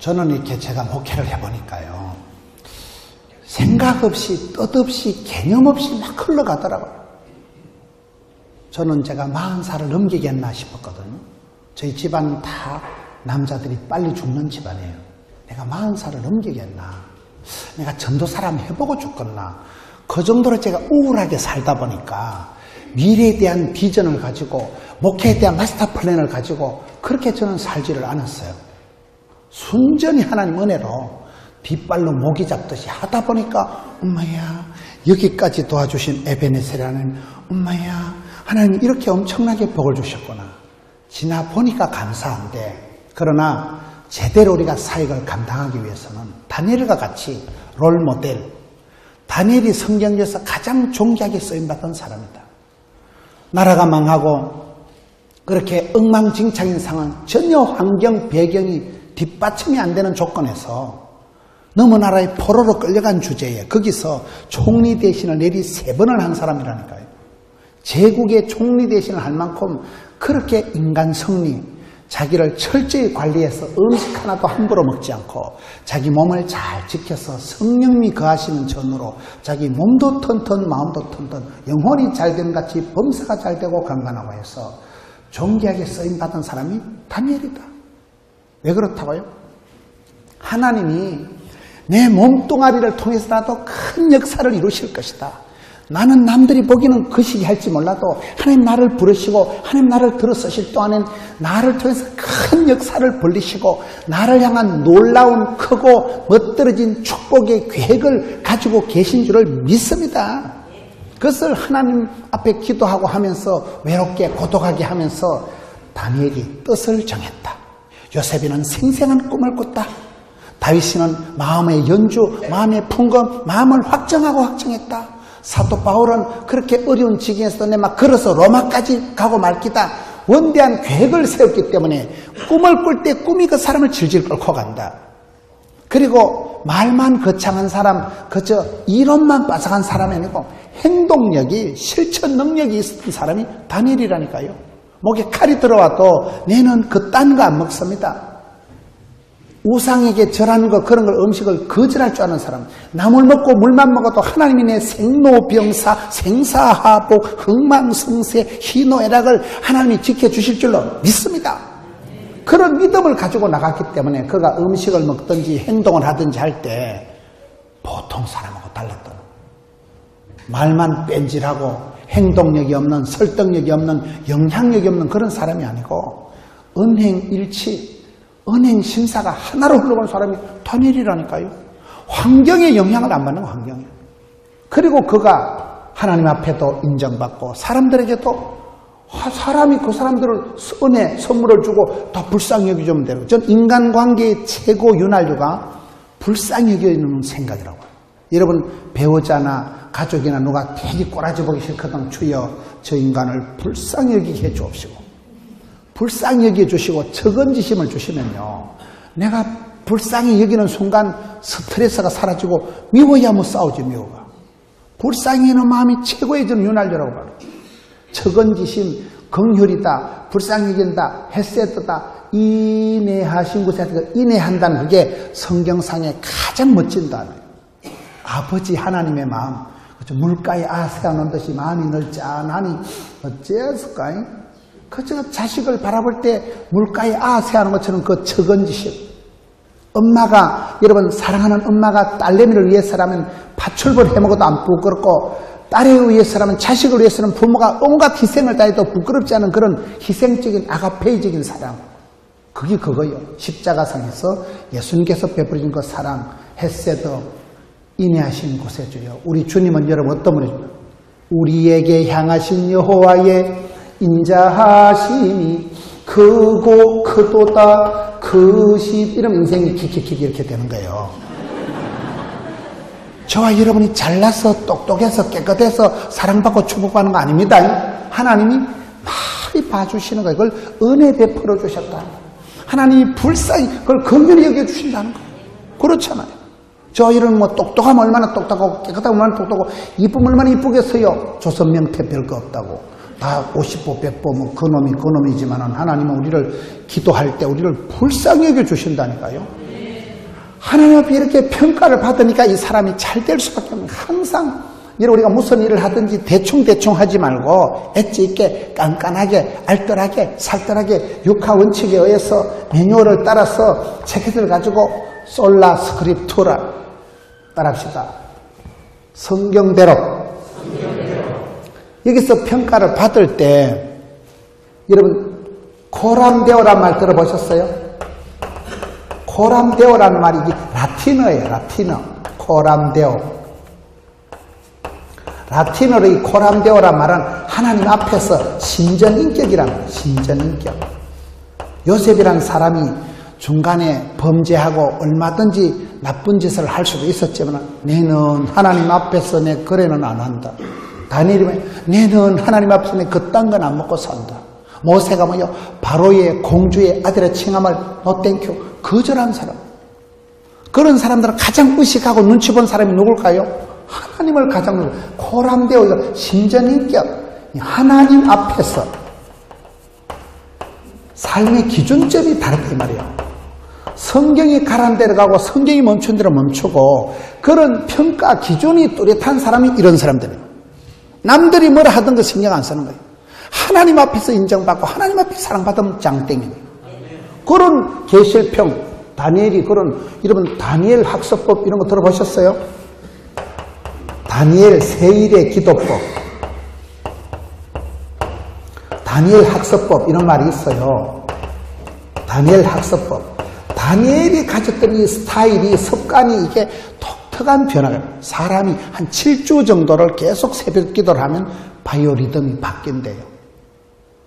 저는 이렇게 제가 목회를 해보니까요. 생각 없이, 뜻 없이, 개념 없이 막 흘러가더라고요. 저는 제가 40살을 넘기겠나 싶었거든요. 저희 집안 다 남자들이 빨리 죽는 집안이에요. 내가 40살을 넘기겠나. 내가 전도사람 해보고 죽겠나. 그 정도로 제가 우울하게 살다 보니까 미래에 대한 비전을 가지고 목회에 대한 마스터 플랜을 가지고 그렇게 저는 살지를 않았어요. 순전히 하나님 은혜로 뒷발로 모기 잡듯이 하다 보니까 엄마야 여기까지 도와주신 에베네셀이라는 엄마야 하나님 이렇게 엄청나게 복을 주셨구나. 지나 보니까 감사한데 그러나 제대로 우리가 사역을 감당하기 위해서는 다니엘과 같이 롤모델 다니엘이 성경에서 가장 존귀하게 쓰임받던 사람이다. 나라가 망하고 그렇게 엉망진창인 상황 전혀 환경 배경이 뒷받침이 안 되는 조건에서 너무 나라의 포로로 끌려간 주제에 거기서 총리 대신을 내리 3번을 한 사람이라니까요. 제국의 총리 대신을 할 만큼 그렇게 인간 성리 자기를 철저히 관리해서 음식 하나도 함부로 먹지 않고 자기 몸을 잘 지켜서 성령님이 거하시는 전으로 자기 몸도 튼튼 마음도 튼튼 영혼이 잘됨 같이 범사가 잘되고 강건하고 해서 존귀하게 쓰임받은 사람이 다니엘이다. 왜 그렇다고요? 하나님이 내 몸뚱아리를 통해서라도 큰 역사를 이루실 것이다. 나는 남들이 보기는 거시기 할지 몰라도 하나님 나를 부르시고 하나님 나를 들어 쓰실 동안엔 나를 통해서 큰 역사를 벌리시고 나를 향한 놀라운 크고 멋들어진 축복의 계획을 가지고 계신 줄을 믿습니다. 그것을 하나님 앞에 기도하고 하면서 외롭게 고독하게 하면서 다니엘이 뜻을 정했다. 요셉이는 생생한 꿈을 꿨다. 다윗이는 마음의 연주, 마음의 풍금, 마음을 확정하고 확정했다. 사도 바울은 그렇게 어려운 지경에서도 내 막 걸어서 로마까지 가고 말기다. 원대한 계획을 세웠기 때문에 꿈을 꿀 때 꿈이 그 사람을 질질 끌고 간다. 그리고 말만 거창한 사람, 그저 이론만 빠삭한 사람이 아니고 행동력이, 실천 능력이 있었던 사람이 다니엘이라니까요. 목에 칼이 들어와도 내는 그딴 거 안 먹습니다. 우상에게 절하는 거 그런 걸 음식을 거절할 줄 아는 사람, 나물 먹고 물만 먹어도 하나님이 내 생로병사 생사하복 흥망성쇠 희노애락을 하나님이 지켜주실 줄로 믿습니다. 그런 믿음을 가지고 나갔기 때문에 그가 음식을 먹든지 행동을 하든지 할 때 보통 사람하고 달랐던 말만 뺀질하고 행동력이 없는 설득력이 없는 영향력이 없는 그런 사람이 아니고 은행일치 은행 심사가 하나로 흘러가는 사람이 다니엘이라니까요. 환경에 영향을 안 받는 환경이에요. 그리고 그가 하나님 앞에도 인정받고 사람들에게도 사람이 그 사람들을 은혜 선물을 주고 다 불쌍히 여겨주면 되고 전 인간관계의 최고 윤활유가 불쌍히 여겨주는 생각이라고요. 여러분 배우자나 가족이나 누가 되게 꼬라지 보기 싫거든 주여 저 인간을 불쌍히 여기게 해주옵시고 불쌍히 여겨주시고 적은지심을 주시면요. 내가 불쌍히 여기는 순간 스트레스가 사라지고 미워야 뭐 싸우지 미워가. 불쌍히 여기는 마음이 최고의 전 윤활유라고 말해요. 적은지심, 긍휼이다, 불쌍히 여긴다, 헤세드다, 인내하신 곳에 인내한다는 그게 성경상의 가장 멋진 단어예요. 아버지 하나님의 마음, 물가에 세워놓은 듯이 마음이 널짠하니 어째였을까요? 그저 자식을 바라볼 때 물가에 세워놓은 것처럼 그 적은지심. 엄마가 여러분 사랑하는 엄마가 딸내미를 위해서라면 파출벌 해먹어도 안 부끄럽고 딸에 위해서라면 자식을 위해서는 부모가 온갖 희생을 다해도 부끄럽지 않은 그런 희생적인 아가페이적인 사랑. 그게 그거예요. 십자가상에서 예수님께서 베풀어진 그 사랑, 헤세드, 인내하신 곳에 주여. 우리 주님은 여러분 어떤 분이죠? 우리에게 향하신 여호와의 인자하심이 크고 크도다 크시 이러면 인생이 킥킥킥 이렇게 되는 거예요. 저와 여러분이 잘나서 똑똑해서 깨끗해서 사랑받고 축복받는 거 아닙니다. 하나님이 많이 봐주시는 거예요. 그걸 은혜 베풀어 주셨다. 하나님이 불쌍히 그걸 긍휼히 여겨주신다는 거예요. 그렇잖아요. 저희는 뭐 똑똑하면 얼마나 똑똑하고 깨끗하면 얼마나 똑똑하고 이쁘면 얼마나 이쁘겠어요. 조선명태 별거 없다고. 다 50보 100보 뭐 그놈이지만은 하나님은 우리를 기도할 때 우리를 불쌍히 여겨주신다니까요. 하나님 앞에 이렇게 평가를 받으니까 이 사람이 잘 될 수밖에 없는 거예요. 항상 우리가 무슨 일을 하든지 대충 하지 말고 엣지 있게 깐깐하게 알뜰하게 살뜰하게 육하 원칙에 의해서 매뉴얼을 따라서 체크를 가지고 솔라 스크립투라 따라합시다. 성경대로. 여기서 평가를 받을 때 여러분 코람데오란 말 들어보셨어요? 코람데오라는 말이 라틴어예요. 라틴어. 코람데오. 라틴어로 이 코람데오란 말은 하나님 앞에서 신전인격이란 말이에요. 신전인격. 요셉이라는 사람이 중간에 범죄하고 얼마든지 나쁜 짓을 할 수도 있었지만 내는 하나님 앞에서 내 거래는 안 한다. 다니엘이 내는 하나님 앞에서 내 그딴 건 안 먹고 산다. 모세가 바로의 공주의 아들의 칭함을 no thank you. 거절한 사람. 그런 사람들은 가장 의식하고 눈치 본 사람이 누굴까요? 하나님을 가장 코람데오 신전인격. 하나님 앞에서 삶의 기준점이 다르다 이 말이에요. 성경이 가란 데로 가고 성경이 멈춘 대로 멈추고 그런 평가 기준이 뚜렷한 사람이 이런 사람들이에요. 남들이 뭐라 하던 거 신경 안 쓰는 거예요. 하나님 앞에서 인정받고 하나님 앞에 사랑받으면 짱땡이에요. 그런 계실평, 다니엘이 여러분 다니엘 학습법 이런 거 들어보셨어요? 다니엘 세일의 기도법, 다니엘 학습법 이런 말이 있어요. 다니엘 학습법. 다니엘이 가졌던 이 스타일이 습관이 이게 독특한 변화가 사람이 한 7주 정도를 계속 새벽 기도를 하면 바이오리듬이 바뀐대요.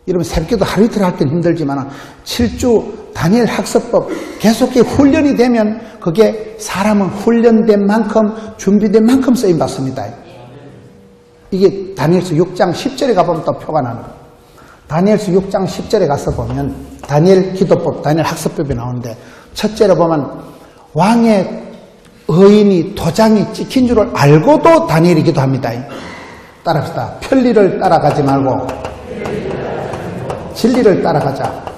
여러분 새벽 기도 하루 이틀 할 때는 힘들지만 7주 다니엘 학습법 계속 훈련이 되면 그게 사람은 훈련된 만큼 준비된 만큼 쓰임 받습니다. 이게 다니엘서 6장 10절에 가보면 또 표가 나는 거예요. 다니엘서 6장 10절에 가서 보면 다니엘 기도법, 다니엘 학습법이 나오는데 첫째로 보면 왕의 의인이 도장이 찍힌 줄을 알고도 다니엘이 기도합니다. 따라합시다. 편리를 따라가지 말고 진리를 따라가자.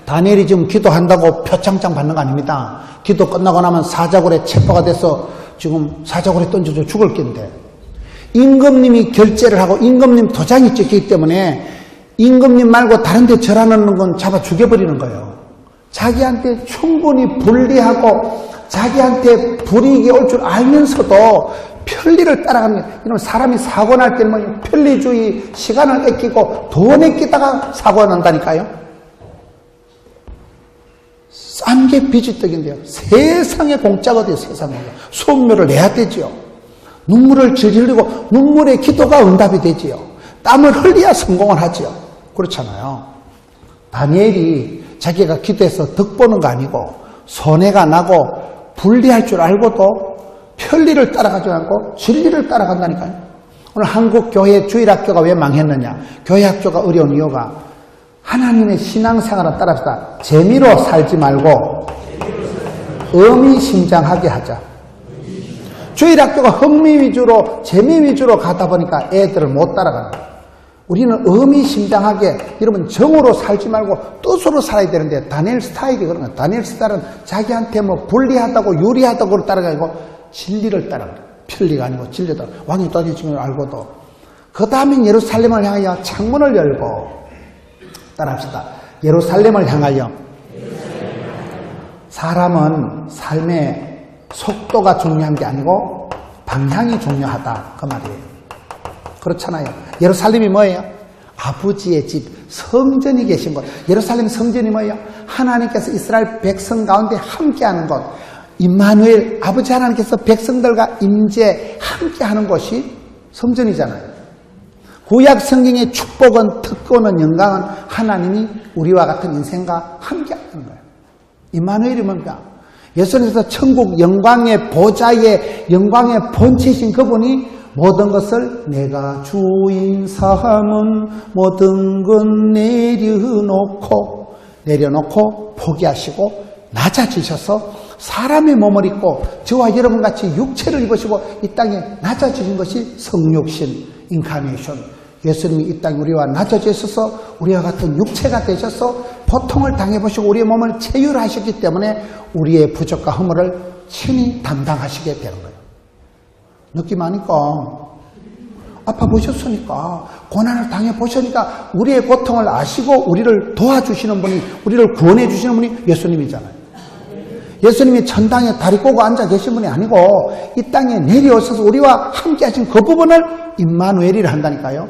다니엘이 지금 기도한다고 표창장 받는 거 아닙니다. 기도 끝나고 나면 사자굴에 체포가 돼서 지금 사자굴에 던져서 죽을 낀데 임금님이 결제를 하고 임금님 도장이 찍히기 때문에 임금님 말고 다른 데 절하는 건 잡아 죽여버리는 거예요. 자기한테 충분히 불리하고 자기한테 불이익이 올 줄 알면서도 편리를 따라가는 거예요. 이런 사람이 사고 날 때는 뭐 편리주의, 시간을 아끼고 돈 아끼다가 사고가 난다니까요. 싼 게 비지떡인데요. 세상에 공짜가 돼요. 세상에. 수업료를 내야 되지요. 눈물을 질질 흘리고 눈물의 기도가 응답이 되지요. 땀을 흘려야 성공을 하지요. 그렇잖아요. 다니엘이 자기가 기도해서 덕보는 거 아니고 손해가 나고 불리할 줄 알고도 편리를 따라가지 않고 진리를 따라간다니까요. 오늘 한국 교회 주일학교가 왜 망했느냐? 교회 학교가 어려운 이유가 하나님의 신앙생활을 따라서 재미로 살지 말고 의미심장하게 하자. 주일학교가 흥미 위주로 재미 위주로 가다 보니까 애들을 못 따라가는 거예요. 우리는 의미심장하게 여러분 정으로 살지 말고 뜻으로 살아야 되는데 다니엘 스타일이 그런 거예요. 다니엘 스타일은 자기한테 뭐 불리하다고 유리하다고 따라가고 진리를 따라가요. 편리가 아니고 진리다. 왕이 떠지는 걸 알고도 그 다음에 예루살렘을 향하여 창문을 열고 따라합시다. 예루살렘을 향하여 사람은 삶의 속도가 중요한 게 아니고 방향이 중요하다 그 말이에요. 그렇잖아요. 예루살렘이 뭐예요? 아버지의 집, 성전이 계신 곳. 예루살렘 성전이 뭐예요? 하나님께서 이스라엘 백성 가운데 함께하는 곳. 임마누엘, 아버지 하나님께서 백성들과 임재 함께하는 곳이 성전이잖아요. 구약 성경의 축복은, 특권은, 영광은 하나님이 우리와 같은 인생과 함께하는 거예요. 임마누엘이 뭔가? 예수님께서 천국 영광의 보좌의 영광의 본체이신 그분이 모든 것을 내가 주인 삼은 모든 건 내려놓고 포기하시고 낮아지셔서 사람의 몸을 입고 저와 여러분같이 육체를 입으시고 이 땅에 낮아지신 것이 성육신, 인카네이션. 예수님이 이 땅에 우리와 낮아져 있어서 우리와 같은 육체가 되셔서 고통을 당해보시고 우리의 몸을 체휼하셨기 때문에 우리의 부족과 허물을 친히 담당하시게 되는 거예요. 느낌 아니까 아파보셨으니까 고난을 당해보시니까 우리의 고통을 아시고 우리를 도와주시는 분이, 우리를 구원해 주시는 분이 예수님이잖아요. 예수님이 천당에 다리 꼬고 앉아 계신 분이 아니고 이 땅에 내려오셔서 우리와 함께 하신 그 부분을 임마누엘이라 한다니까요.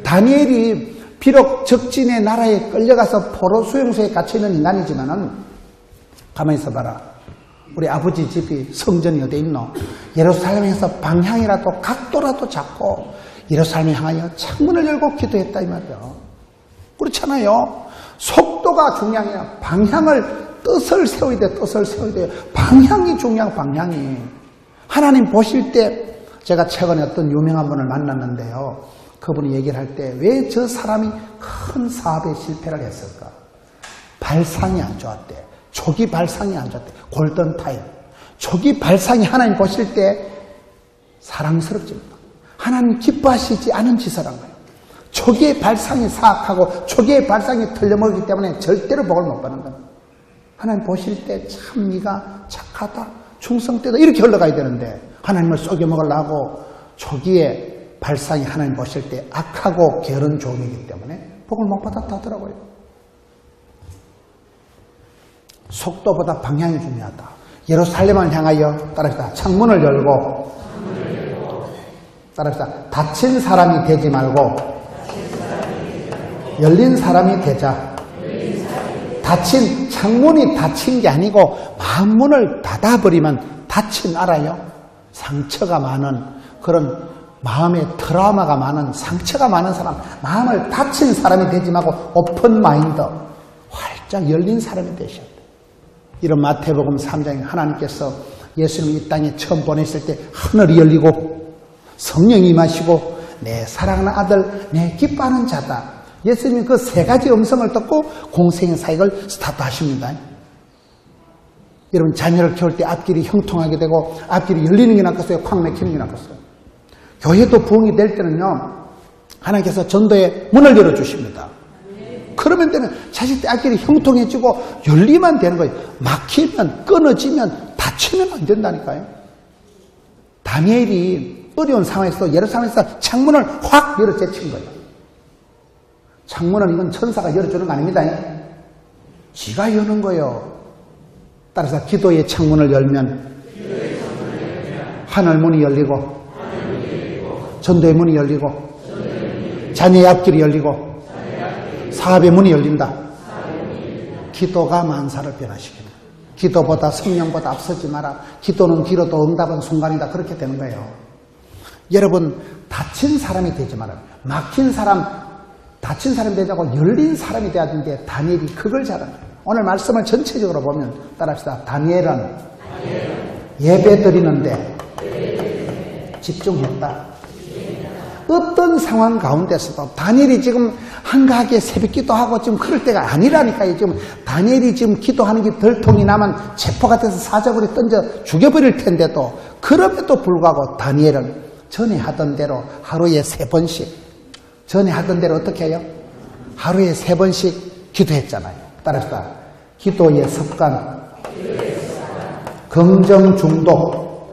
다니엘이 비록 적진의 나라에 끌려가서 포로 수용소에 갇혀있는 인간이지만은 가만히 있어봐라. 우리 아버지 집이 성전이 어디 있노? 예루살렘에서 방향이라도 각도라도 잡고 예루살렘을 향하여 창문을 열고 기도했다 이 말이요. 그렇잖아요. 속도가 중요한 게 아니라 방향을, 뜻을 세워야 돼. 뜻을 세워야 돼요. 방향이 중요한, 방향이. 하나님 보실 때, 제가 최근에 어떤 유명한 분을 만났는데요. 그분이 얘기를 할 때 왜 저 사람이 큰 사업에 실패를 했을까? 발상이 안 좋았대. 초기 발상이 안 좋았대. 골든타임. 초기 발상이 하나님 보실 때 사랑스럽습니다. 하나님 기뻐하시지 않은 짓을 한 거예요. 초기의 발상이 사악하고 초기의 발상이 틀려먹기 때문에 절대로 복을 못 받는 거예요. 하나님 보실 때 참 네가 착하다, 충성되다 이렇게 흘러가야 되는데 하나님을 속여먹으려고 초기에 발상이 하나님 보실 때 악하고 게으른 종이기 때문에 복을 못 받았다 하더라고요. 속도보다 방향이 중요하다. 예루살렘을 향하여 따라합시다. 창문을 열고 따라합시다. 닫힌 사람이 되지 말고 열린 사람이 되자. 닫힌, 창문이 닫힌 게 아니고 마음문을 닫아버리면 닫힌 알아요? 상처가 많은 그런 마음에 트라우마가 많은, 상처가 많은 사람, 마음을 닫힌 사람이 되지 말고 오픈 마인드, 활짝 열린 사람이 되셔야 돼요. 이런 마태복음 3장에 하나님께서 예수님을 이 땅에 처음 보냈을 때 하늘이 열리고 성령이 임하시고 내 사랑하는 아들, 내 기뻐하는 자다. 예수님이 그 세 가지 음성을 듣고 공생의 사역을 스타트하십니다. 여러분 자녀를 키울 때 앞길이 형통하게 되고 앞길이 열리는 게 낫겠어요? 콱 막히는 게 낫겠어요? 교회도 부흥이 될 때는요, 하나님께서 전도의 문을 열어주십니다. 그러면 되면 자식들 앞길이 형통해지고 열리면 되는 거예요. 막히면, 끊어지면, 닫히면 안 된다니까요. 다니엘이 어려운 상황에서 예루살렘에서 창문을 확 열어 제친 거예요. 창문은 이건 천사가 열어주는 거 아닙니다. 지가 여는 거예요. 따라서 기도의 창문을 열면 하늘 문이 열리고 전도의 문이 열리고 자녀의 앞길이 열리고 사업의 문이 열린다. 기도가 만사를 변화시킵니다. 기도보다 성령보다 앞서지 마라. 기도는 길어도 응답은 순간이다. 그렇게 되는 거예요. 여러분 다친 사람이 되지 말아요. 막힌 사람, 다친 사람이 되자고 열린 사람이 돼야 되는데 다니엘이 그걸 잘하는 거예요. 오늘 말씀을 전체적으로 보면 따라합시다. 다니엘은 예배 드리는데 집중했다. 어떤 상황 가운데서도 다니엘이 지금 한가하게 새벽기도 하고 지금 그럴 때가 아니라니까요. 지금 다니엘이 지금 기도하는 게 덜 통이 나면 체포가 돼서 사자굴에 던져 죽여버릴 텐데도 그럼에도 불구하고 다니엘은 전에 하던 대로 하루에 3번씩 전에 하던 대로 어떻게 해요? 하루에 3번씩 기도했잖아요. 따라서 기도의 습관, 긍정 중독,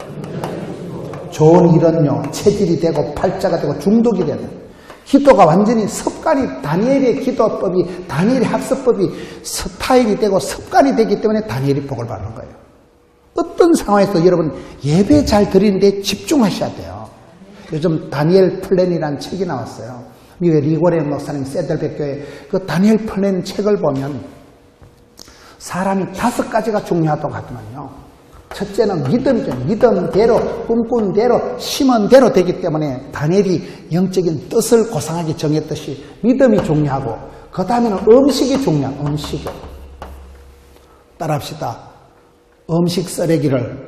좋은 일은요 체질이 되고 팔자가 되고 중독이 되는 기도가 완전히 습관이 다니엘의 기도법이 다니엘의 학습법이 스타일이 되고 습관이 되기 때문에 다니엘이 복을 받는 거예요. 어떤 상황에서 여러분 예배 잘 드리는데 집중하셔야 돼요. 요즘 다니엘 플랜이라는 책이 나왔어요. 미국의 리고렌 목사님 세들백 교회 그 다니엘 플랜 책을 보면 사람이 5가지가 중요하다고 하더만요. 첫째는 믿음이죠. 믿음대로 꿈꾼 대로 심은 대로 되기 때문에 다니엘이 영적인 뜻을 고상하게 정했듯이 믿음이 중요하고 그 다음에는 음식이 중요한 음식이 따라합시다. 음식 쓰레기를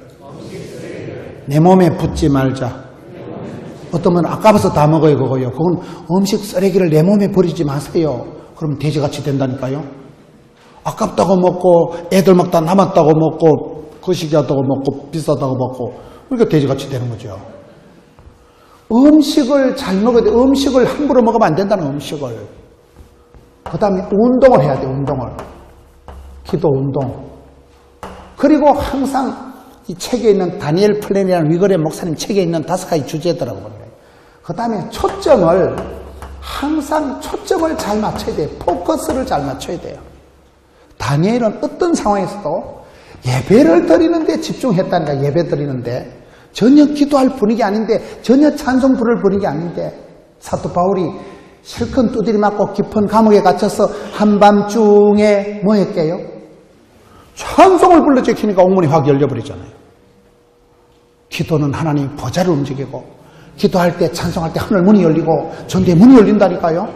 내 몸에 붓지 말자. 어떤 분은 아까워서 다 먹어요 그거요. 그건 음식 쓰레기를 내 몸에 버리지 마세요. 그러면 돼지같이 된다니까요. 아깝다고 먹고 애들 먹다 남았다고 먹고 거시기하다고 먹고 비싸다고 먹고 그러니까 돼지같이 되는 거죠. 음식을 잘 먹어야 돼. 음식을 함부로 먹으면 안 된다는 음식을. 그 다음에 운동을 해야 돼, 운동을. 기도 운동. 그리고 항상 이 책에 있는 다니엘 플랜이라는 위거레 목사님 책에 있는 5가지 주제더라고요. 그 다음에 항상 초점을 잘 맞춰야 돼요. 포커스를 잘 맞춰야 돼요. 다니엘은 어떤 상황에서도 예배를 드리는데 집중했다니까. 예배 드리는데 전혀 기도할 분위기 아닌데, 전혀 찬송 부를 분위기 아닌데, 사도 바울이 실컷 두드리 맞고 깊은 감옥에 갇혀서 한밤중에 뭐 했게요? 찬송을 불러 제키니까 옥문이 확 열려버리잖아요. 기도는 하나님 보좌를 움직이고, 기도할 때 찬송할 때 하늘 문이 열리고 전대의 문이 열린다니까요.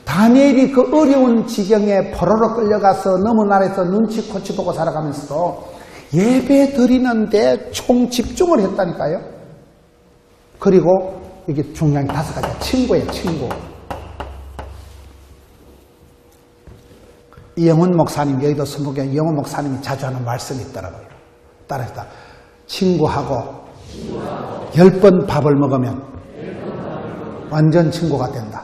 다니엘이 그 어려운 지경에 포로로 끌려가서 너무 나라에서 눈치 코치 보고 살아가면서도 예배 드리는데 총 집중을 했다니까요. 그리고 이게 중요한 5가지야. 친구예요, 친구. 이영훈 목사님, 여의도 선교교회 이영훈 목사님이 자주 하는 말씀이 있더라고요. 따라했다. 친구하고 10번 밥을 먹으면 완전 친구가 된다.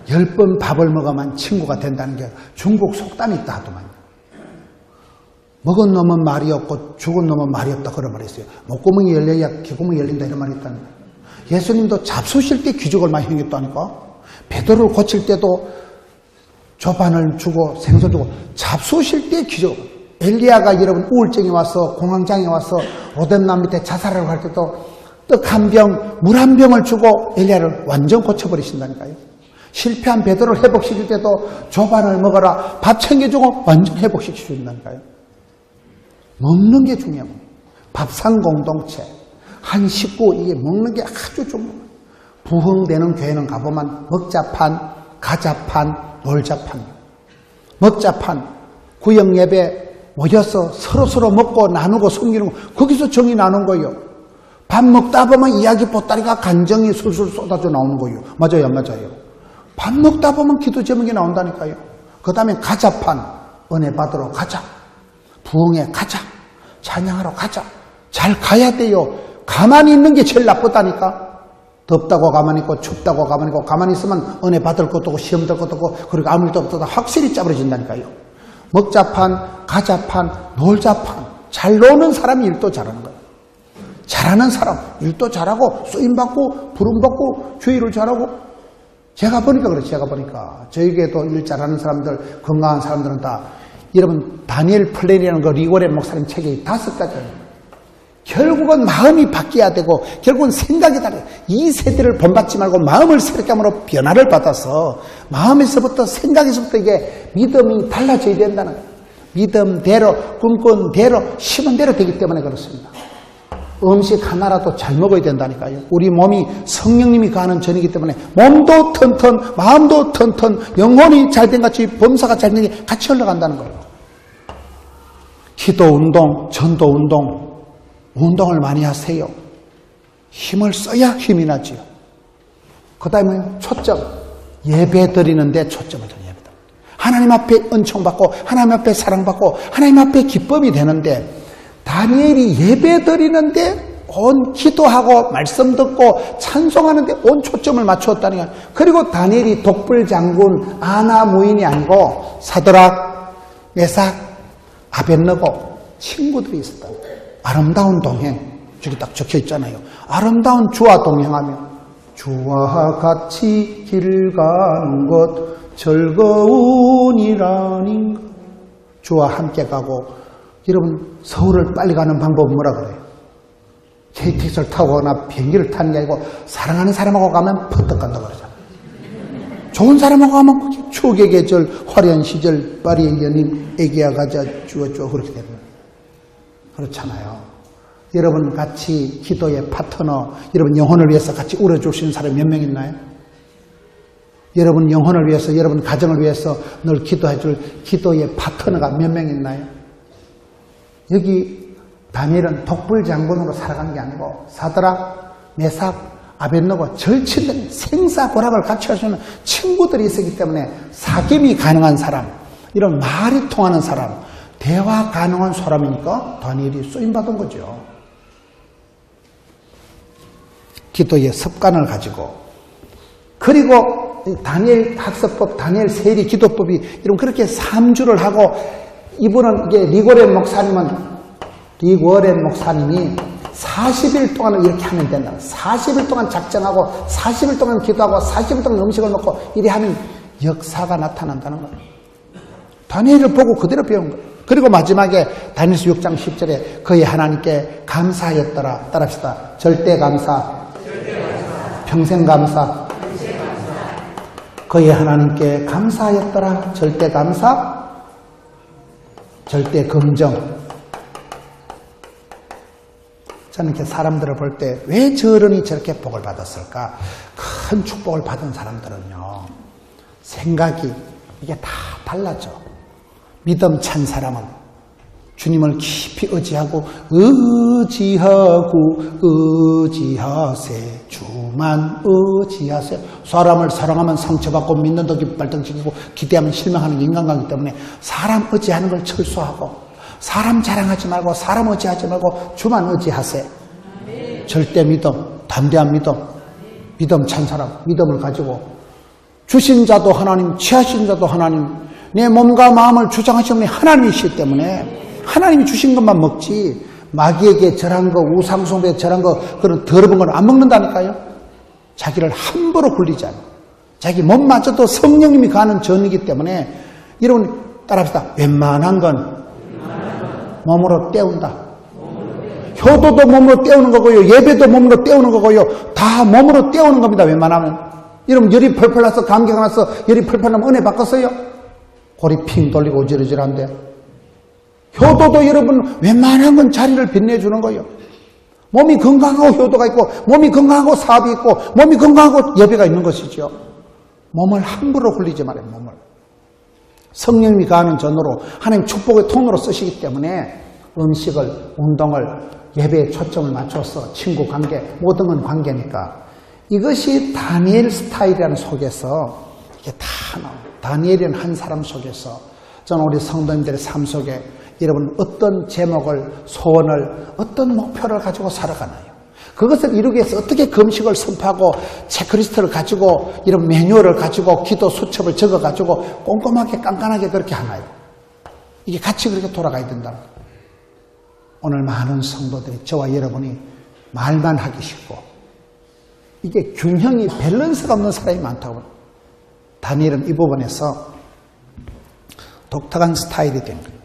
10번 밥을 먹으면 친구가 된다는 게 중국 속담이 있다 하더만요. 먹은 놈은 말이 없고 죽은 놈은 말이 없다 그런 말이 있어요. 목구멍이 열려야 귀구멍이 열린다 이런 말이 있다는 거예요. 예수님도 잡수실 때 기적을 많이 행했다니까. 베드로를 고칠 때도 조반을 주고 생선 주고 잡수실 때 기적. 엘리야가 여러분 우울증이 와서 공황장애 와서 로뎀남 밑에 자살하려고 할 때도 떡 한 병, 물 한 병을 주고 엘리야를 완전 고쳐버리신다니까요. 실패한 베드로를 회복시킬 때도 조반을 먹어라 밥 챙겨주고 완전 회복시켜준다니까요. 먹는 게 중요하고 밥상 공동체 한 식구 이게 먹는 게 아주 중요해요. 부흥되는 교회는 가보면 먹자판, 가자판, 놀자판. 먹자판 구역 예배 모여서 서로서로 먹고 나누고 섬기는 거 거기서 정이 나는 거예요. 밥 먹다 보면 이야기 보따리가 간정이 술술 쏟아져 나오는 거예요. 맞아요, 안 맞아요? 밥 먹다 보면 기도 제목이 나온다니까요. 그 다음에 가자판 은혜 받으러 가자. 부흥에 가자. 찬양하러 가자. 잘 가야 돼요. 가만히 있는 게 제일 나쁘다니까. 덥다고 가만히 있고 춥다고 가만히 있고 가만히 있으면 은혜 받을 것도 없고 시험 될 것도 없고 그리고 아무 일도 없다가 확실히 짜버려진다니까요. 먹자판, 가자판, 놀자판. 잘 노는 사람이 일도 잘하는 거예요. 잘하는 사람 일도 잘하고 쓰임받고 부름받고 주의를 잘하고 제가 보니까 그래요. 제가 보니까 저에게도 일 잘하는 사람들 건강한 사람들은 다 여러분 다니엘 플랜이라는 거 리고레 목사님 책에 5가지예요. 결국은 마음이 바뀌어야 되고 결국은 생각이 달라요. 이 세대를 본받지 말고 마음을 새롭게 함으로 변화를 받아서 마음에서부터 생각에서부터 이게 믿음이 달라져야 된다는 거예요. 믿음대로 꿈꾼 대로 심은 대로 되기 때문에 그렇습니다. 음식 하나라도 잘 먹어야 된다니까요. 우리 몸이 성령님이 가는 전이기 때문에 몸도 튼튼 마음도 튼튼 영혼이 잘된 같이 범사가 잘된 게 같이 흘러간다는 거예요. 기도 운동, 전도 운동 운동을 많이 하세요. 힘을 써야 힘이 나지요. 그 다음에 초점. 예배 드리는데 초점을 둬야 합니다. 하나님 앞에 은총받고 하나님 앞에 사랑받고 하나님 앞에 기쁨이 되는데 다니엘이 예배 드리는데 온 기도하고 말씀 듣고 찬송하는데 온 초점을 맞추었다는 거예요. 그리고 다니엘이 독불장군 아나 무인이 아니고 사드락, 메삭, 아벳느고 친구들이 있었다. 아름다운 동행, 저기 딱 적혀 있잖아요. 아름다운 주와 동행하며 주와 같이 길 가는 것 즐거운이라니. 주와 함께 가고 여러분 서울을 빨리 가는 방법은 뭐라 그래요? KTX를 타거나 비행기를 타는 게 아니고 사랑하는 사람하고 가면 퍼뜩 간다고 그러잖아요. 좋은 사람하고 가면 추억의 계절, 화려한 시절, 파리의 연임, 애기야 가자, 주어주어 그렇게 되는 거예요. 그렇잖아요. 여러분 같이 기도의 파트너, 여러분 영혼을 위해서 같이 울어줄 수 있는 사람이 몇 명 있나요? 여러분 영혼을 위해서, 여러분 가정을 위해서 늘 기도해줄 기도의 파트너가 몇 명 있나요? 여기 다니엘은 독불장군으로 살아간 게 아니고 사드락, 메삭, 아벳느고 절친된 생사고락을 같이 할 수 있는 친구들이 있었기 때문에 사귐이 가능한 사람, 이런 말이 통하는 사람, 대화 가능한 사람이니까 다니엘이 쓰임받은 거죠. 기도의 습관을 가지고 그리고 다니엘 학습법, 다니엘 세리 기도법이 이런 그렇게 3주를 하고 이분은 이게 리고렌 목사님이 40일 동안은 이렇게 하면 된다. 40일 동안 작정하고 40일 동안 기도하고 40일 동안 음식을 먹고 이래 하면 역사가 나타난다는 거예요. 다니엘을 보고 그대로 배운 거예요. 그리고 마지막에 다니엘서 6장 10절에 그의 하나님께 감사하였더라. 따라합시다. 절대 감사, 평생 감사, 그의 하나님께 감사하였더라. 절대 감사, 절대 긍정. 저는 이렇게 사람들을 볼 때 왜 저런이 저렇게 복을 받았을까? 큰 축복을 받은 사람들은요, 생각이 이게 다 달라져. 믿음 찬 사람은 주님을 깊이 의지하고 의지하세 주만 의지하세요. 사람을 사랑하면 상처받고 믿는다 발등지키고 기대하면 실망하는 인간관계 때문에 사람 의지하는 걸 철수하고 사람 자랑하지 말고 사람 의지하지 말고 주만 의지하세요. 절대 믿음, 담대한 믿음 찬 사람, 믿음을 가지고 주신 자도 하나님, 취하신 자도 하나님, 내 몸과 마음을 주장하시는 분이 하나님이시기 때문에 하나님이 주신 것만 먹지 마귀에게 절한 거, 우상숭배에 절한 거, 그런 더러운 걸 안 먹는다니까요. 자기를 함부로 굴리지 않아요. 자기 몸마저도 성령님이 가는 전이기 때문에 여러분 따라합시다. 웬만한 건 몸으로 때운다. 효도도 몸으로 때우는 거고요. 예배도 몸으로 때우는 거고요. 다 몸으로 때우는 겁니다. 웬만하면. 여러분 열이 펄펄 나서 감기가 나서 열이 펄펄 나면 은혜 바꿨어요? 골이 핑 돌리고 어지러지한데. 효도도 여러분 웬만한 건 자리를 빛내주는 거예요. 몸이 건강하고 효도가 있고 몸이 건강하고 사업이 있고 몸이 건강하고 예배가 있는 것이죠. 몸을 함부로 굴리지 말아요. 몸을. 성령님이 가하는 전으로 하나님 축복의 통로로 쓰시기 때문에 음식을, 운동을, 예배에 초점을 맞춰서 친구 관계, 모든 건 관계니까 이것이 다니엘 스타일이라는 속에서 이게 다 나와요. 다니엘이라는 한 사람 속에서 저는 우리 성도님들의 삶 속에 여러분 어떤 제목을, 소원을, 어떤 목표를 가지고 살아가나요? 그것을 이루기 위해서 어떻게 금식을 선포하고 체크리스트를 가지고 이런 매뉴얼을 가지고 기도 수첩을 적어가지고 꼼꼼하게 깐깐하게 그렇게 하나요? 이게 같이 그렇게 돌아가야 된다. 오늘 많은 성도들이 저와 여러분이 말만 하기 쉽고 이게 균형이 밸런스가 없는 사람이 많다고. 다니엘은 이 부분에서 독특한 스타일이 된 거예요.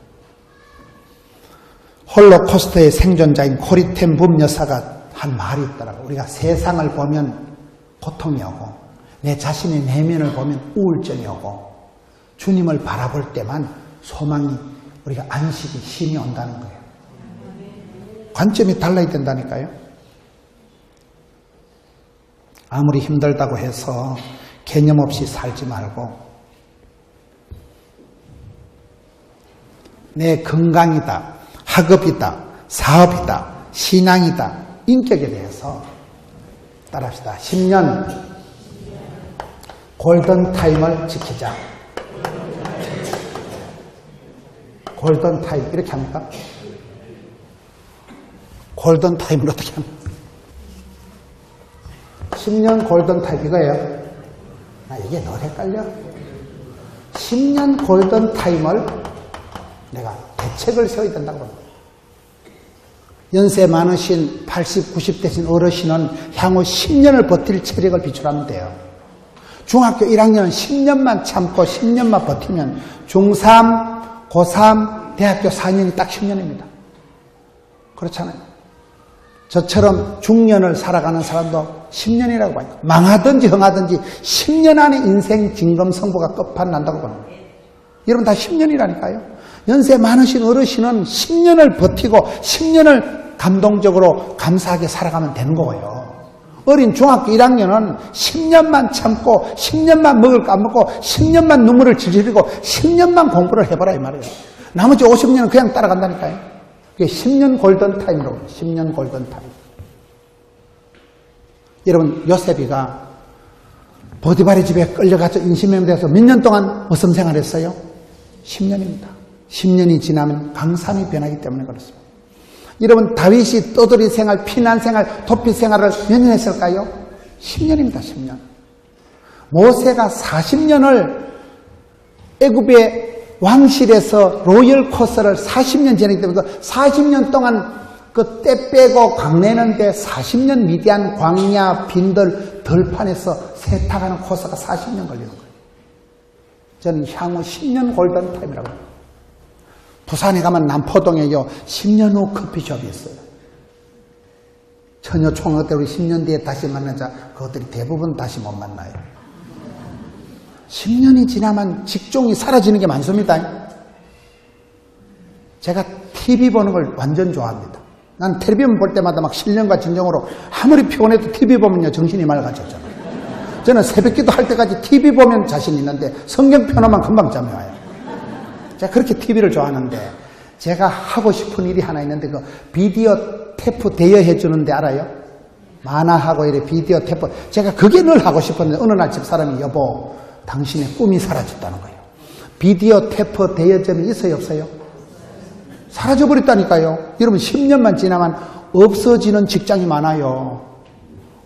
홀로코스트의 생존자인 코리텐 붐 여사가 한 말이 있더라고요. 우리가 세상을 보면 고통이 오고 내 자신의 내면을 보면 우울증이 오고 주님을 바라볼 때만 소망이 우리가 안식이 힘이 온다는 거예요. 관점이 달라야 된다니까요. 아무리 힘들다고 해서 개념 없이 살지 말고 내 건강이다, 학업이다, 사업이다, 신앙이다, 인격에 대해서 따라합시다. 10년 골든타임을 지키자. 골든타임 이렇게 합니까? 골든타임을 어떻게 합니까? 10년 골든타임 이거예요. 이게 너 헷갈려? 10년 골든타임을 내가 대책을 세워야 된다고 봅니다. 연세 많으신 80, 90 되신 어르신은 향후 10년을 버틸 체력을 비출하면 돼요. 중학교 1학년은 10년만 참고 10년만 버티면 중3, 고3, 대학교 4년이 딱 10년입니다. 그렇잖아요. 저처럼 중년을 살아가는 사람도 10년이라고 봐요. 망하든지 흥하든지 10년 안에 인생 진검승부가 끝판난다고 봅니다. 여러분 다 10년이라니까요. 연세 많으신 어르신은 10년을 버티고 10년을 감동적으로 감사하게 살아가면 되는 거예요. 어린 중학교 1학년은 10년만 참고 10년만 먹을 거 안 먹고 10년만 눈물을 질질 흘리고 10년만 공부를 해봐라 이 말이에요. 나머지 50년은 그냥 따라간다니까요. 그게 10년 골든타임이라고 해요. 10년 골든타임. 여러분 요셉이가 보디발의 집에 끌려가서 인신매매돼서 몇 년 동안 어선 생활했어요? 10년입니다. 10년이 지나면 강산이 변하기 때문에 그렇습니다. 여러분 다윗이 떠돌이 생활, 피난 생활, 도피 생활을 몇 년 했을까요? 10년입니다. 10년. 모세가 40년을 애굽의 왕실에서 로열 코스를 40년 지내기 때문에 40년 동안 그 때 빼고 광내는데 40년 미디안 광야 빈들 들판에서 세탁하는 코스가 40년 걸리는 거예요. 저는 향후 10년 골든타임이라고 합니다. 부산에 가면 남포동에요 10년 후 커피숍이 있어요. 처녀 총각 때 우리 10년 뒤에 다시 만나자. 그것들이 대부분 다시 못 만나요. 10년이 지나면 직종이 사라지는 게 많습니다. 제가 TV 보는 걸 완전 좋아합니다. 난 텔레비전 볼 때마다 막 신령과 진정으로 아무리 피곤해도 TV 보면요 정신이 맑아졌잖아요. 저는 새벽기도 할 때까지 TV 보면 자신 있는데 성경 펴놓으면 금방 잠이 와요. 제가 그렇게 TV를 좋아하는데 제가 하고 싶은 일이 하나 있는데 그 비디오 테이프 대여해 주는데 알아요? 만화하고 이래 비디오 테이프 제가 그게 늘 하고 싶었는데 어느 날 집사람이 여보 당신의 꿈이 사라졌다는 거예요. 비디오 테이프 대여점이 있어요 없어요? 사라져버렸다니까요. 여러분 10년만 지나면 없어지는 직장이 많아요.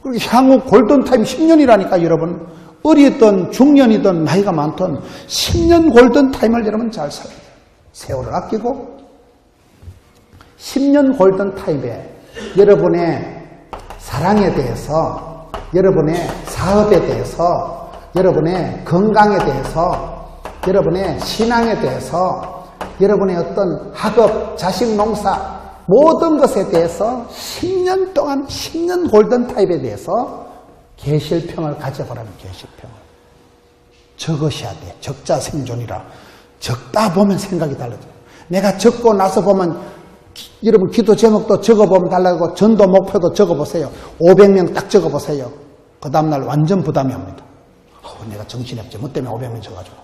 그리고 향후 골든타임 10년이라니까 여러분. 어리든 중년이든 나이가 많든 10년 골든타임을 여러분 잘 살아야 돼요. 세월을 아끼고 10년 골든타임에 여러분의 사랑에 대해서 여러분의 사업에 대해서 여러분의 건강에 대해서 여러분의 신앙에 대해서 여러분의 어떤 학업, 자식 농사 모든 것에 대해서 10년 동안 10년 골든타임에 대해서 계실평을 가져보라면 계실평을 적으셔야 돼. 적자 생존이라. 적다 보면 생각이 달라져요. 내가 적고 나서 보면 여러분 기도 제목도 적어보면 달라지고 전도 목표도 적어보세요. 500명 딱 적어보세요. 그 다음날 완전 부담이 옵니다. 내가 정신이 없지. 뭐 때문에 500명 적어가지고.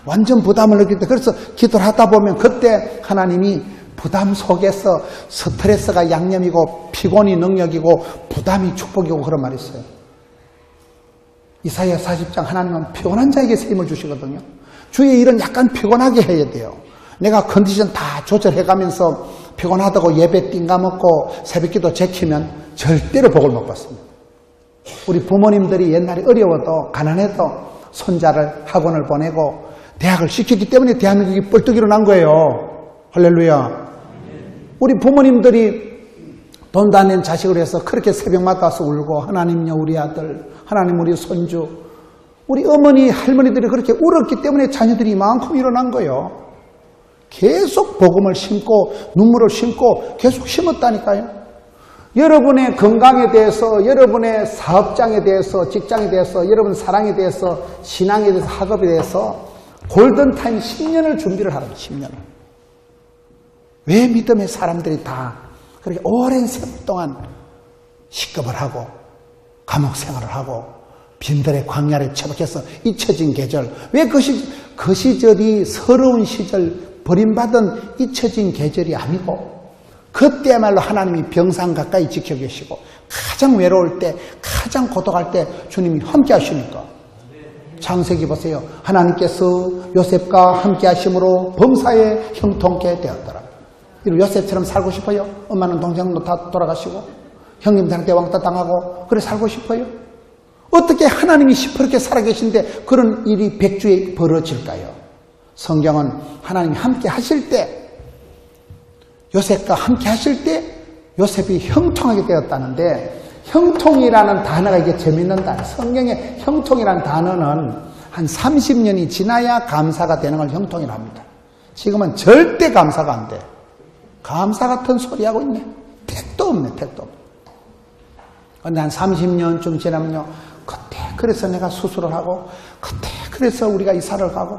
완전 부담을 느낄 때 그래서 기도를 하다 보면 그때 하나님이 부담 속에서 스트레스가 양념이고 피곤이 능력이고 부담이 축복이고 그런 말이 있어요. 이사야 40장 하나님은 피곤한 자에게 새 힘을 주시거든요. 주의 일은 약간 피곤하게 해야 돼요. 내가 컨디션 다 조절해가면서 피곤하다고 예배 띵가먹고 새벽기도 제키면 절대로 복을 못 받습니다. 우리 부모님들이 옛날에 어려워도 가난해도 손자를 학원을 보내고 대학을 시켰기 때문에 대한민국이 뻘떡 일어난 거예요. 할렐루야. 우리 부모님들이 돈도 안 낸 자식을 해서 그렇게 새벽마다 와서 울고 하나님요 우리 아들, 하나님 우리 손주, 우리 어머니 할머니들이 그렇게 울었기 때문에 자녀들이 이만큼 일어난 거예요. 계속 복음을 심고 눈물을 심고 계속 심었다니까요. 여러분의 건강에 대해서, 여러분의 사업장에 대해서, 직장에 대해서, 여러분 사랑에 대해서, 신앙에 대해서, 학업에 대해서 골든타임 10년을 준비를 하라고. 10년을. 왜 믿음의 사람들이 다 그렇게 오랜 세월 동안 식겁을 하고 감옥 생활을 하고 빈들의 광야를 처박혀서 잊혀진 계절. 왜 그 시절이 서러운 시절, 버림받은 잊혀진 계절이 아니고 그때야말로 하나님이 병상 가까이 지켜 계시고 가장 외로울 때, 가장 고독할 때 주님이 함께 하시니까. 창세기 보세요. 하나님께서 요셉과 함께 하심으로 범사에 형통케 되었더라. 요셉처럼 살고 싶어요? 엄마는 동생도 다 돌아가시고 형님들한테 왕따 당하고 그래 살고 싶어요? 어떻게 하나님이 시퍼렇게 살아계신데 그런 일이 백주에 벌어질까요? 성경은 하나님이 함께 하실 때, 요셉과 함께 하실 때 요셉이 형통하게 되었다는데, 형통이라는 단어가 이게 재밌는 단어. 성경에 형통이라는 단어는 한 30년이 지나야 감사가 되는 걸 형통이라 합니다. 지금은 절대 감사가 안 돼. 감사 같은 소리 하고 있네. 택도 없네, 택도 없네. 근데 한 30년쯤 지나면요, 그때 그래서 내가 수술을 하고, 그때 그래서 우리가 이사를 가고,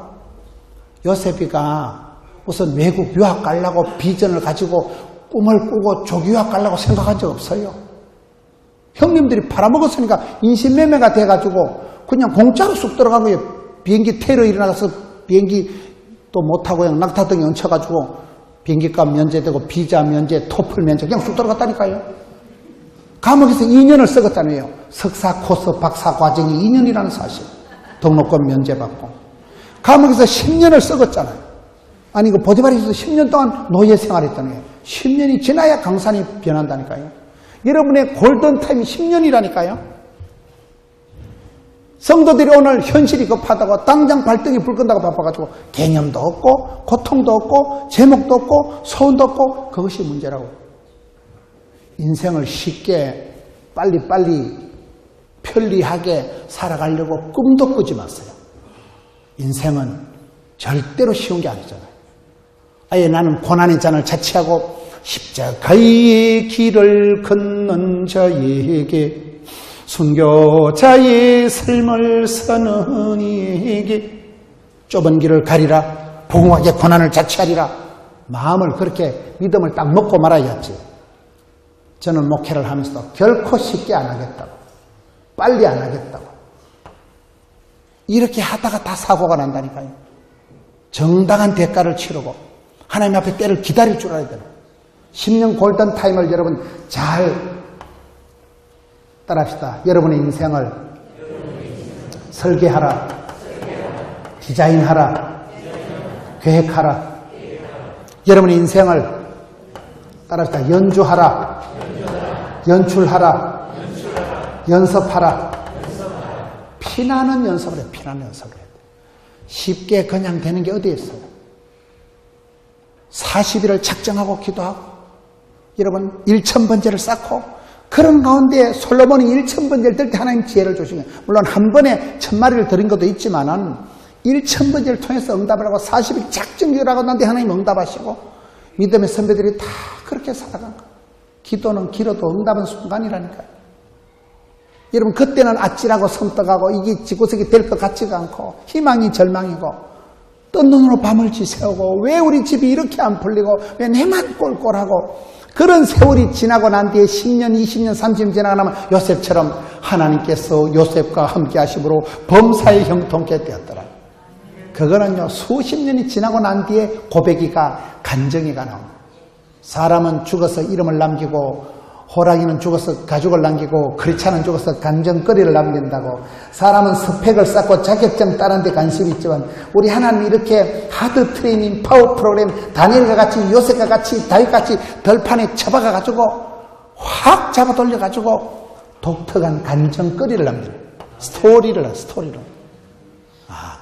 요셉이가 우선 외국 유학 가려고 비전을 가지고 꿈을 꾸고 조교학 가려고 생각한 적 없어요. 형님들이 팔아먹었으니까 인신매매가 돼가지고 그냥 공짜로 쑥 들어간 거예요. 비행기 테러 일어나서 비행기 또 못하고 그냥 낙타등에 얹혀가지고 비행기값 면제되고 비자 면제, 토플 면제 그냥 쑥 들어갔다니까요. 감옥에서 2년을 썩었잖아요. 석사 코스 박사 과정이 2년이라는 사실. 등록금 면제받고. 감옥에서 10년을 썩었잖아요. 아니 그 보디바리에서 10년 동안 노예 생활했잖아요. 10년이 지나야 강산이 변한다니까요. 여러분의 골든타임이 10년이라니까요. 성도들이 오늘 현실이 급하다고 당장 발등이 불 끈다고 바빠가지고 개념도 없고 고통도 없고 제목도 없고 소원도 없고 그것이 문제라고. 인생을 쉽게 빨리빨리 편리하게 살아가려고 꿈도 꾸지 마세요. 인생은 절대로 쉬운 게 아니잖아요. 아예 나는 고난의 잔을 자취하고 십자가의 길을 걷는 자에게 순교자의 삶을 사는 이에게 좁은 길을 가리라 복음하게 고난을 자취하리라. 마음을 그렇게 믿음을 딱 먹고 말아야지. 저는 목회를 하면서도 결코 쉽게 안 하겠다고 빨리 안 하겠다고 이렇게 하다가 다 사고가 난다니까요. 정당한 대가를 치르고 하나님 앞에 때를 기다릴 줄 알아야 돼요. 10년 골든타임을 여러분 잘 따라합시다. 여러분의 인생을 설계하라, 디자인하라, 계획하라. 여러분의 인생을 따라합시다. 연주하라, 연출하라, 연습하라. 피나는 연습을 해요. 피나는 연습을 해요. 쉽게 그냥 되는 게 어디에 있어요? 40일을 작정하고 기도하고 여러분 1000번제를 쌓고 그런 가운데 솔로몬이 1000번제를 들 때 하나님 지혜를 주시는 거예요. 물론 한 번에 1000마리를 드린 것도 있지만은 1000번제를 통해서 응답을 하고 40일 작정기를 하고 난데 하나님 응답하시고 믿음의 선배들이 다 그렇게 살아간 거예요. 기도는 길어도 응답은 순간이라니까요. 여러분 그때는 아찔하고 섬뜩하고 이게 지구석이 될 것 같지가 않고 희망이 절망이고 뜬 눈으로 밤을 지새우고 왜 우리 집이 이렇게 안 풀리고 왜 내만 꼴꼴하고 그런 세월이 지나고 난 뒤에 10년, 20년, 30년 지나고 나면 요셉처럼 하나님께서 요셉과 함께 하심으로 범사의 형통케 되었더라. 그거는요 수십 년이 지나고 난 뒤에 고백이가 간증이가 나옵니다. 사람은 죽어서 이름을 남기고 호랑이는 죽어서 가죽을 남기고 크리스찬은 죽어서 간증거리를 남긴다고. 사람은 스펙을 쌓고 자격증 따는 데 관심이 있지만 우리 하나님이 이렇게 하드 트레이닝 파워 프로그램 다니엘과 같이 요셉과 같이 다윗같이 덜판에 쳐박아가지고 확 잡아 돌려가지고 독특한 간증거리를 남겨요. 스토리를.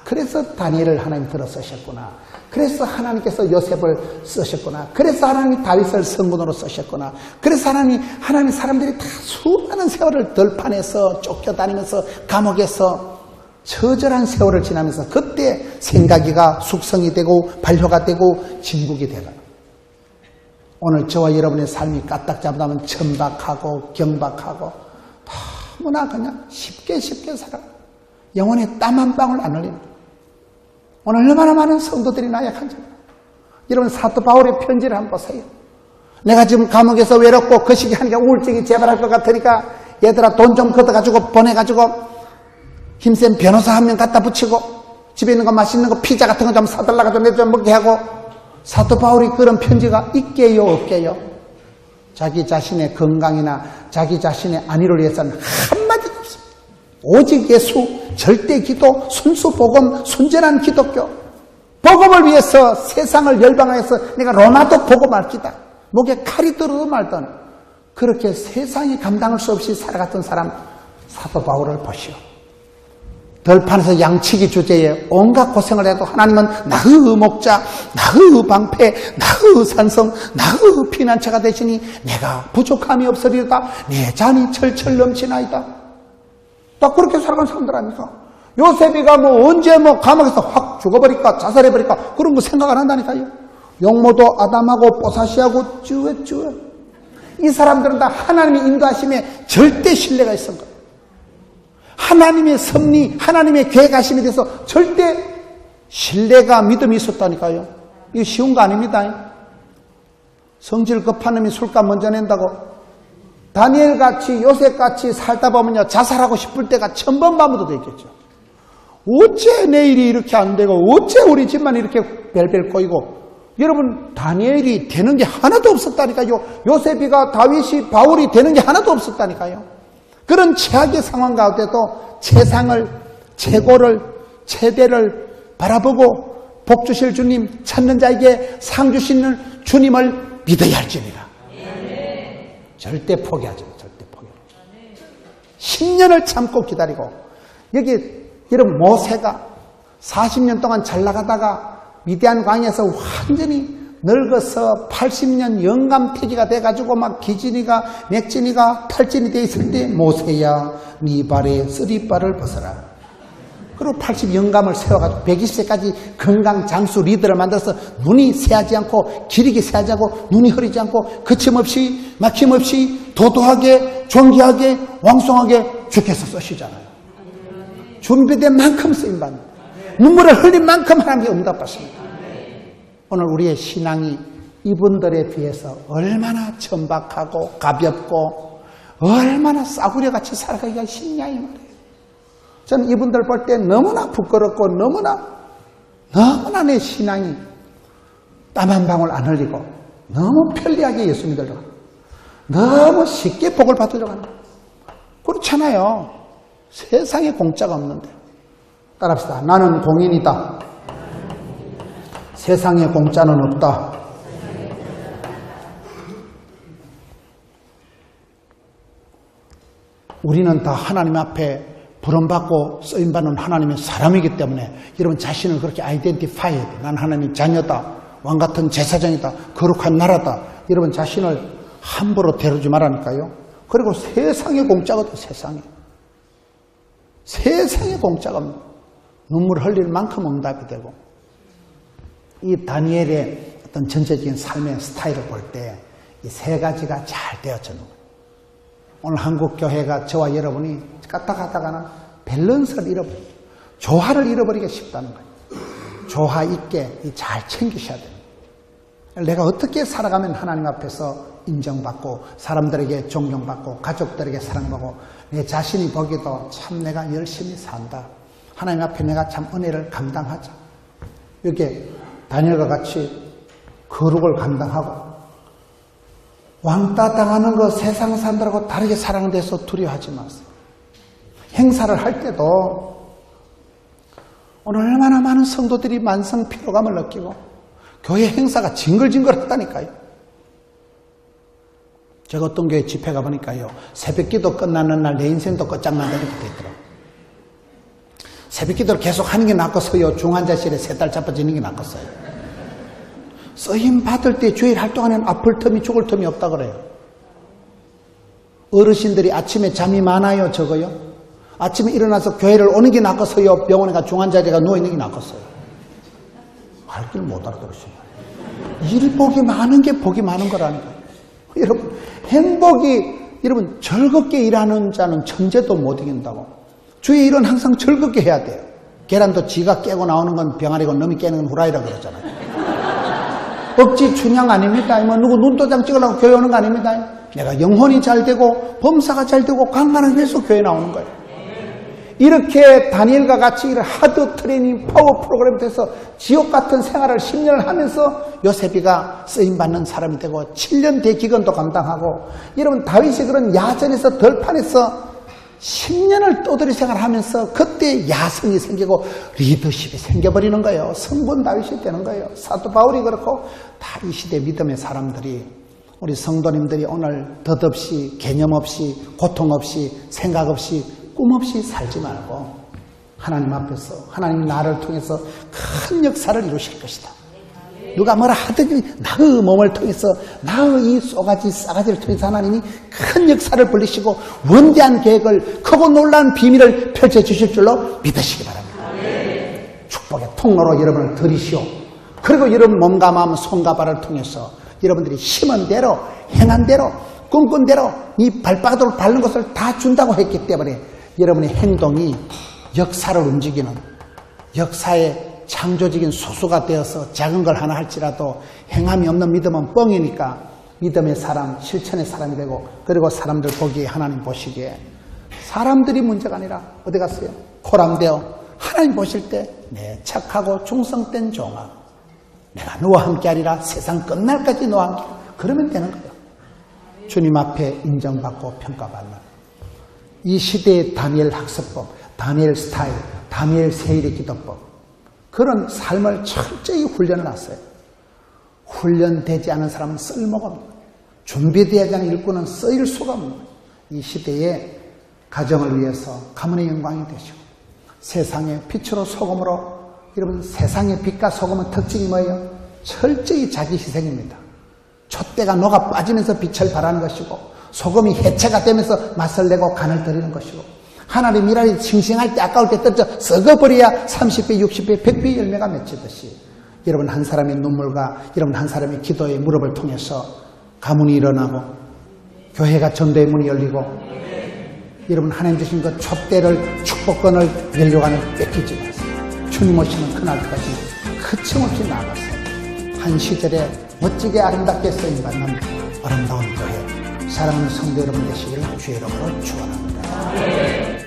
그래서 다니엘을 하나님 들어 쓰셨구나. 그래서 하나님께서 요셉을 쓰셨구나. 그래서 하나님이 다윗을 성군으로 쓰셨구나. 그래서 하나님 사람들이 다 수많은 세월을 들판에서 쫓겨다니면서 감옥에서 처절한 세월을 지나면서 그때 생각이가 숙성이 되고 발효가 되고 진국이 되고 오늘 저와 여러분의 삶이 까딱 잡으면 천박하고 경박하고 너무나 그냥 쉽게 살아. 영혼에 땀 한 방울 안 흘립니다. 오늘 얼마나 많은 성도들이 나약한지. 여러분 사도 바울의 편지를 한번 보세요. 내가 지금 감옥에서 외롭고 거시기 하니까 우울증이 재발할 것 같으니까 얘들아 돈 좀 걷어가지고 보내가지고 힘센 변호사 한 명 갖다 붙이고 집에 있는 거 맛있는 거 피자 같은 거 좀 사달라가지고 내 좀 먹게 하고. 사도 바울이 그런 편지가 있게요 없게요? 자기 자신의 건강이나 자기 자신의 안위를 위해서는 한마디도 없습니다. 오직 예수, 절대 기도, 순수 복음, 순전한 기독교. 복음을 위해서 세상을 열방하여서 내가 로마도 보고 말기다. 목에 칼이 들어도 말던 그렇게 세상이 감당할 수 없이 살아갔던 사람 사도 바울을 보시오. 들판에서 양치기 주제에 온갖 고생을 해도 하나님은 나의 목자, 나의 방패, 나의 산성, 나의 피난처가 되시니 내가 부족함이 없으리로다. 내 잔이 철철 넘치나이다. 딱 그렇게 살아간 사람들 아닙니까? 요셉이가 언제 감옥에서 확 죽어버릴까 자살해버릴까 그런 거 생각 안 한다니까요. 용모도 아담하고 뽀사시하고 쭈웻쭈웻. 이 사람들은 다 하나님의 인도하심에 절대 신뢰가 있었던 거예요. 하나님의 섭리, 하나님의 계획하심에 대해서 절대 신뢰가 믿음이 있었다니까요. 이거 쉬운 거 아닙니다. 성질 급한 놈이 술값 먼저 낸다고. 다니엘같이 요셉같이 살다 보면요 자살하고 싶을 때가 1000번 밤에도 있겠죠. 어째 내일이 이렇게 안 되고 어째 우리 집만 이렇게 벨벨 꼬이고. 여러분 다니엘이 되는 게 하나도 없었다니까요. 요셉이가 다윗이 바울이 되는 게 하나도 없었다니까요. 그런 최악의 상황 가운데도 최상을 최고를 최대를 바라보고 복 주실 주님 찾는 자에게 상 주시는 주님을 믿어야 할지니라. 절대 포기하지 마. 절대 포기. 10년을 참고 기다리고 여기 여러분 모세가 40년 동안 잘 나가다가 미디안 광야에서 완전히 늙어서 80년 영감퇴기가 돼가지고 막 기진이가 맥진이가 탈진이 돼 있을 때 모세야 네 발에 쓰리발을 벗어라. 그리고 80 영감을 세워가지고 120세까지 건강 장수 리더를 만들어서 눈이 새하지 않고 기력이 새하지 않고 눈이 흐리지 않고 거침없이 막힘없이 도도하게 존귀하게 왕성하게 주께서 쓰시잖아요. 준비된 만큼 쓰임받는 눈물을 흘린 만큼 하나님께 응답받습니다. 오늘 우리의 신앙이 이분들에 비해서 얼마나 천박하고 가볍고 얼마나 싸구려같이 살아가기가 쉽냐 이 말이에요. 저는 이분들 볼 때 너무나 부끄럽고 너무나 내 신앙이 땀 한 방울 안 흘리고 너무 편리하게 예수 믿으려고 너무 쉽게 복을 받으려고 한다. 그렇잖아요. 세상에 공짜가 없는데. 따라합시다. 나는 공인이다. 세상에 공짜는 없다. 우리는 다 하나님 앞에 부름받고 쓰임받는 하나님의 사람이기 때문에 여러분 자신을 그렇게 아이덴티파이 해야 돼요. 난 하나님의 자녀다. 왕같은 제사장이다. 거룩한 나라다. 여러분 자신을 함부로 다루지 말라니까요. 그리고 세상에 공짜거든. 세상에 공짜가 없는 눈물 흘릴 만큼 응답이 되고 이 다니엘의 어떤 전체적인 삶의 스타일을 볼 때 이 세 가지가 잘 되어져 있는 거예요. 오늘 한국 교회가 저와 여러분이 까딱하다가는 밸런스를 잃어버려요. 조화를 잃어버리기 쉽다는 거예요. 조화 있게 잘 챙기셔야 됩니다. 내가 어떻게 살아가면 하나님 앞에서 인정받고 사람들에게 존경받고 가족들에게 사랑받고 내 자신이 보기도 참 내가 열심히 산다. 하나님 앞에 내가 참 은혜를 감당하자. 이렇게 다니엘과 같이 거룩을 감당하고 왕따 당하는 거 세상 사람들하고 다르게 살아가는 데서 두려워하지 마세요. 행사를 할 때도 오늘 얼마나 많은 성도들이 만성 피로감을 느끼고 교회 행사가 징글징글하다니까요. 제가 어떤 교회 집회 가보니까요. 새벽기도 끝나는 날 내 인생도 끝장난다 이렇게 돼 있더라고요. 새벽기도를 계속 하는 게 낫겠어요. 중환자실에 3달 잡아지는 게 낫겠어요. 쓰임 받을 때 주일 활동하는 아플 틈이 죽을 틈이 없다 그래요. 어르신들이 아침에 잠이 많아요, 적어요? 아침에 일어나서 교회를 오는 게 낫겠어요? 병원에 가 중환자리가 누워있는 게 낫겠어요? 할 길 못 알아들으시네. 일복이 많은 게 복이 많은 거라니까요. 여러분, 여러분, 즐겁게 일하는 자는 천재도 못 이긴다고. 주의 일은 항상 즐겁게 해야 돼요. 계란도 지가 깨고 나오는 건 병아리고 놈이 깨는 건 후라이라 그러잖아요. 억지 춘향 아닙니다. 누구 눈도장 찍으려고 교회 오는 거 아닙니다. 내가 영혼이 잘 되고 범사가 잘 되고 강간을 위해서 교회 나오는 거예요. 이렇게 다니엘과 같이 하드 트레이닝 파워 프로그램 돼서 지옥 같은 생활을 10년을 하면서 요셉이가 쓰임받는 사람이 되고 7년 대기근도 감당하고 여러분 다윗이 그런 야전에서 덜판에서 10년을 떠들이 생활하면서 그때 야성이 생기고 리더십이 생겨버리는 거예요. 성분 다윗이 되는 거예요. 사도 바울이 그렇고 다 이 시대 믿음의 사람들이 우리 성도님들이 오늘 덧없이 개념 없이 고통 없이 생각 없이 꿈 없이 살지 말고 하나님 앞에서 하나님이 나를 통해서 큰 역사를 이루실 것이다. 누가 뭐라 하든지 나의 몸을 통해서 나의 이 싸가지를 통해서 하나님이 큰 역사를 벌리시고 원대한 계획을 크고 놀라운 비밀을 펼쳐주실 줄로 믿으시기 바랍니다. 축복의 통로로 여러분을 들이시오. 그리고 여러분 몸과 마음 손과 발을 통해서 여러분들이 심은 대로 행한 대로 꿈꾼 대로 이 발바닥으로 밟는 것을 다 준다고 했기 때문에 여러분의 행동이 역사를 움직이는 역사의 창조적인 소수가 되어서 작은 걸 하나 할지라도 행함이 없는 믿음은 뻥이니까 믿음의 사람, 실천의 사람이 되고 그리고 사람들 보기에 하나님 보시기에 사람들이 문제가 아니라 어디 갔어요? 코랑되어 하나님 보실 때 내 착하고 충성된 종아 내가 너와 함께하리라 세상 끝날까지 너와 함께 그러면 되는 거예요. 주님 앞에 인정받고 평가받는 이 시대의 다니엘 학습법, 다니엘 스타일, 다니엘 세일의 기도법 그런 삶을 철저히 훈련을 했어요. 훈련되지 않은 사람은 쓸모가 없는 거예요. 준비되지 않은 일꾼은 쓰일 수가 없는 거예요. 이 시대의 가정을 위해서 가문의 영광이 되시고 세상의 빛으로 소금으로. 여러분, 세상의 빛과 소금은 특징이 뭐예요? 철저히 자기 희생입니다. 촛대가 녹아 빠지면서 빛을 발하는 것이고, 소금이 해체가 되면서 맛을 내고 간을 들이는 것이고, 하나님 일하리 싱싱할 때 아까울 때 떨어져 썩어버려야 30배, 60배, 100배 열매가 맺히듯이, 여러분 한 사람의 눈물과 여러분 한 사람의 기도의 무릎을 통해서 가문이 일어나고 교회가 전도의 문이 열리고, 여러분 하나님 주신 그 촛대를, 축복권을 열려가는 뺏기지 마세요. 주님 오시는 그날까지 거침없이 나아가세요. 한 시절에 멋지게 아름답게 쓰임받는 아름다운 교회, 사랑하는 성도 여러분 되시기를 주의 이름으로 축원합니다.